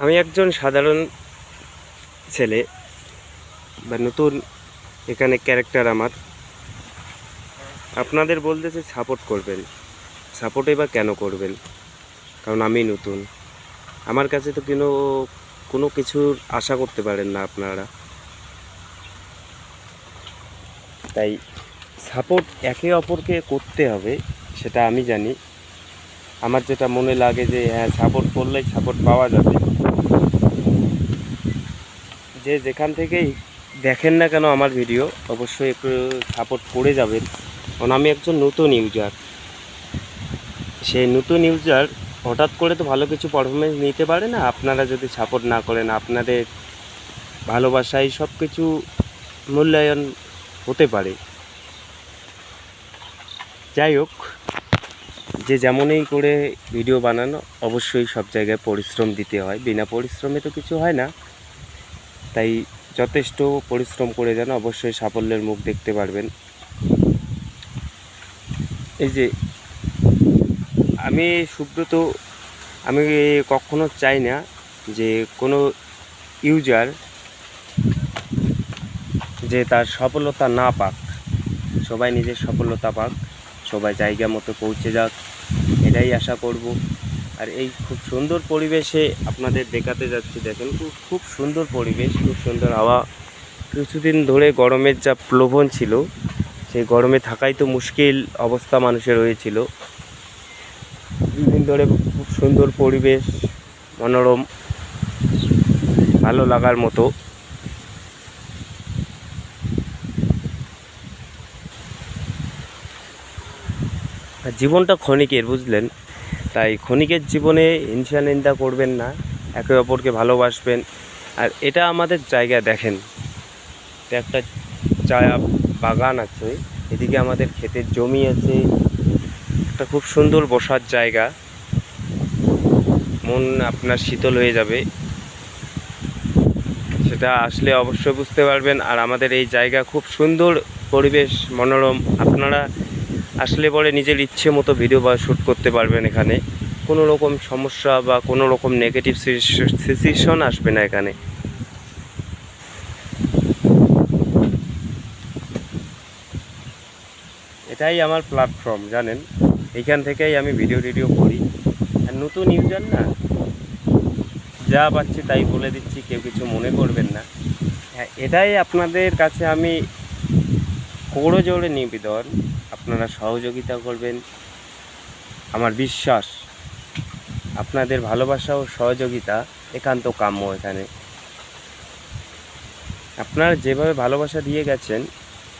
আমি একজন সাধারণ ছেলে বা নতুন এখানে ক্যারেক্টার আমার। আপনাদের বলতেছে সাপোর্ট করবেন, সাপোর্টই বা কেন করবেন? কারণ আমি নতুন, আমার কাছে তো কোনো কিছুর আশা করতে পারেন না আপনারা। তাই সাপোর্ট একে অপরকে করতে হবে, সেটা আমি জানি। আমার যেটা মনে লাগে যে হ্যাঁ, সাপোর্ট করলেই সাপোর্ট পাওয়া যাবে। যে যেখান থেকেই দেখেন না কেন আমার ভিডিও, অবশ্যই একটু সাপোর্ট করে যাবেন। কারণ আমি একজন নতুন ইউজার। সেই নতুন ইউজার হঠাৎ করে তো ভালো কিছু পারফরমেন্স নিতে পারে না আপনারা যদি সাপোর্ট না করেন। আপনাদের ভালোবাসায় সব কিছু মূল্যায়ন হতে পারে। যাই হোক, যে যেমনই করে ভিডিও বানানো, অবশ্যই সব জায়গায় পরিশ্রম দিতে হয়। বিনা পরিশ্রমে তো কিছু হয় না। তাই যথেষ্ট পরিশ্রম করে যেন অবশ্যই সাফল্যের মুখ দেখতে পারবেন। এই যে আমি সুব্রত, আমি কখনো চাই না যে কোনো ইউজার যে তার সফলতা না পাক। সবাই নিজের সফলতা পাক, সবাই জায়গা মতো পৌঁছে যাক, এটাই আশা করব। আর এই খুব সুন্দর পরিবেশে আপনাদের দেখাতে যাচ্ছি। দেখেন, খুব সুন্দর পরিবেশ, খুব সুন্দর হাওয়া। কিছুদিন ধরে গরমের যা প্রলোভন ছিল, সেই গরমে থাকাই তো মুশকিল অবস্থা মানুষের হয়েছিল। দুদিন ধরে খুব সুন্দর পরিবেশ, মনোরম, ভালো লাগার মতো। জীবনটা ক্ষণিকের, বুঝলেন? তাই ক্ষণিকের জীবনে হিংসা নিন্দা করবেন না, একে অপরকে ভালোবাসবেন। আর এটা আমাদের জায়গা, দেখেন একটা চা বাগান আছে, এদিকে আমাদের ক্ষেতের জমি আছে, একটা খুব সুন্দর বসার জায়গা। মন আপনার শীতল হয়ে যাবে, সেটা আসলে অবশ্যই বুঝতে পারবেন। আর আমাদের এই জায়গা খুব সুন্দর পরিবেশ, মনোরম। আপনারা আসলে পরে নিজের ইচ্ছে মতো ভিডিও বা শ্যুট করতে পারবেন। এখানে কোনো রকম সমস্যা বা কোনো রকম নেগেটিভ সিচুয়েশন আসবে না এখানে। এটাই আমার প্ল্যাটফর্ম, জানেন। এইখান থেকেই আমি ভিডিও করি। আর নতুন ইউজার না, যা পাচ্ছি তাই বলে দিচ্ছি, কেউ কিছু মনে করবেন না। হ্যাঁ, এটাই আপনাদের কাছে আমি করজোড়ে নিবেদন, আপনারা সহযোগিতা করবেন। আমার বিশ্বাস আপনাদের ভালোবাসা ও সহযোগিতা একান্ত কাম্য। এখানে আপনারা যেভাবে ভালোবাসা দিয়ে গেছেন,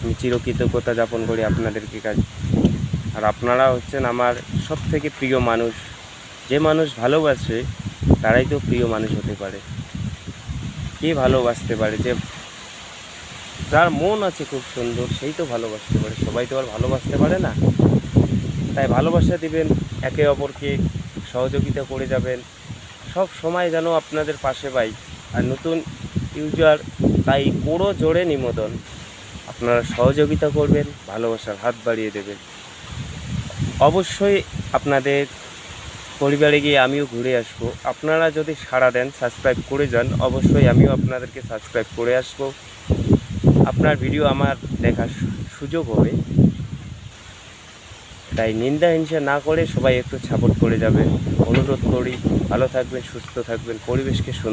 আমি চিরকৃতজ্ঞতা যাপন করি আপনাদেরকে কাছে। আর আপনারা হচ্ছেন আমার সবথেকে প্রিয় মানুষ। যে মানুষ ভালোবাসে তারাই তো প্রিয় মানুষ হতে পারে। কে ভালোবাসতে পারে? যে যার মন আছে খুব সুন্দর, সেই তো ভালোবাসতে পারে। সবাই তো আর ভালোবাসতে পারে না। তাই ভালোবাসা দিবেন, একে অপরকে সহযোগিতা করে যাবেন। সব সময় যেন আপনাদের পাশে পাই। আর নতুন ইউজার, তাই পুরো জোরে নিবেদন, আপনারা সহযোগিতা করবেন, ভালোবাসার হাত বাড়িয়ে দেবেন। অবশ্যই আপনাদের পরিবারে গিয়ে আমিও ঘুরে আসবো। আপনারা যদি সাড়া দেন, সাবস্ক্রাইব করে যান, অবশ্যই আমিও আপনাদেরকে সাবস্ক্রাইব করে আসবো। আপনার ভিডিও আমার দেখার সুযোগ হবে। তাই নিন্দা হিংসা না করে সবাই একটু সাপোর্ট করে যাবেন, অনুরোধ করি। ভালো থাকবেন, সুস্থ থাকবেন, পরিবেশকে সুন্দর